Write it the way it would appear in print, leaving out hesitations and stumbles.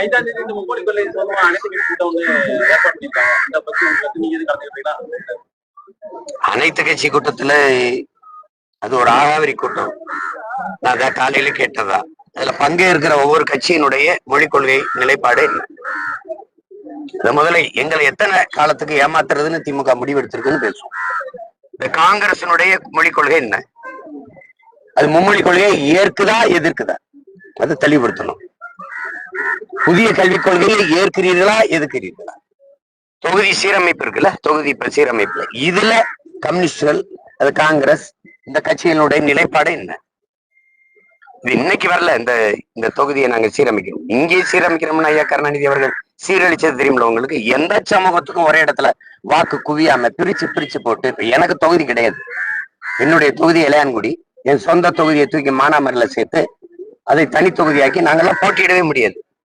5ஆம் தேதி இந்த மும்மொழி கொள்கை சொல்லுவோம் அனைத்து கட்சி கூட்டம் வந்து ஏற்பாடு பண்ணிருக்காங்க. இதை பத்தி உங்களுக்கு நீங்க எது கலந்துக்கிறீங்களா? அனைத்து கட்சி கூட்டத்துல அது ஒரு ஆகாவிரி கூட்டம். நான் அதான் காலையில கேட்டதா. அதுல பங்கேற்கிற ஒவ்வொரு கட்சியினுடைய மொழிக் கொள்கை நிலைப்பாடு என்ன, முதல்ல எங்களை எத்தனை காலத்துக்கு ஏமாத்துறதுன்னு திமுக முடிவெடுத்திருக்குன்னு பேசுவோம். இந்த காங்கிரசினுடைய மொழிக் கொள்கை என்ன, அது மும்மொழி கொள்கையை ஏற்குதா எதிர்க்குதா, அது தெளிவுபடுத்தணும். புதிய கல்விக் கொள்கையை ஏற்கிறீர்களா எதிர்க்கிறீர்களா? தொகுதி சீரமைப்பு இருக்குல்ல, தொகுதி சீரமைப்புல இதுல கம்யூனிஸ்டுகள், அது காங்கிரஸ், இந்த கட்சிகளுடைய நிலைப்பாடு என்ன? இது இன்னைக்கு வரல. இந்த தொகுதியை நாங்க சீரமைக்கிறோம், இங்கே சீரமைக்கிறோம்னு ஐயா கருணாநிதி அவர்கள் சீரழிச்சது தெரியுமில்ல உங்களுக்கு. எந்த சமூகத்துக்கும் ஒரே இடத்துல வாக்கு குவியாம பிரிச்சு போட்டு, இப்ப எனக்கு தொகுதி கிடையாது, என்னுடைய தொகுதி இளையான்குடி, என் சொந்த தொகுதியை தூக்கி மானாமரில சேர்த்து அதை தனி தொகுதியாக்கி நாங்கெல்லாம் போட்டியிடவே முடியாது.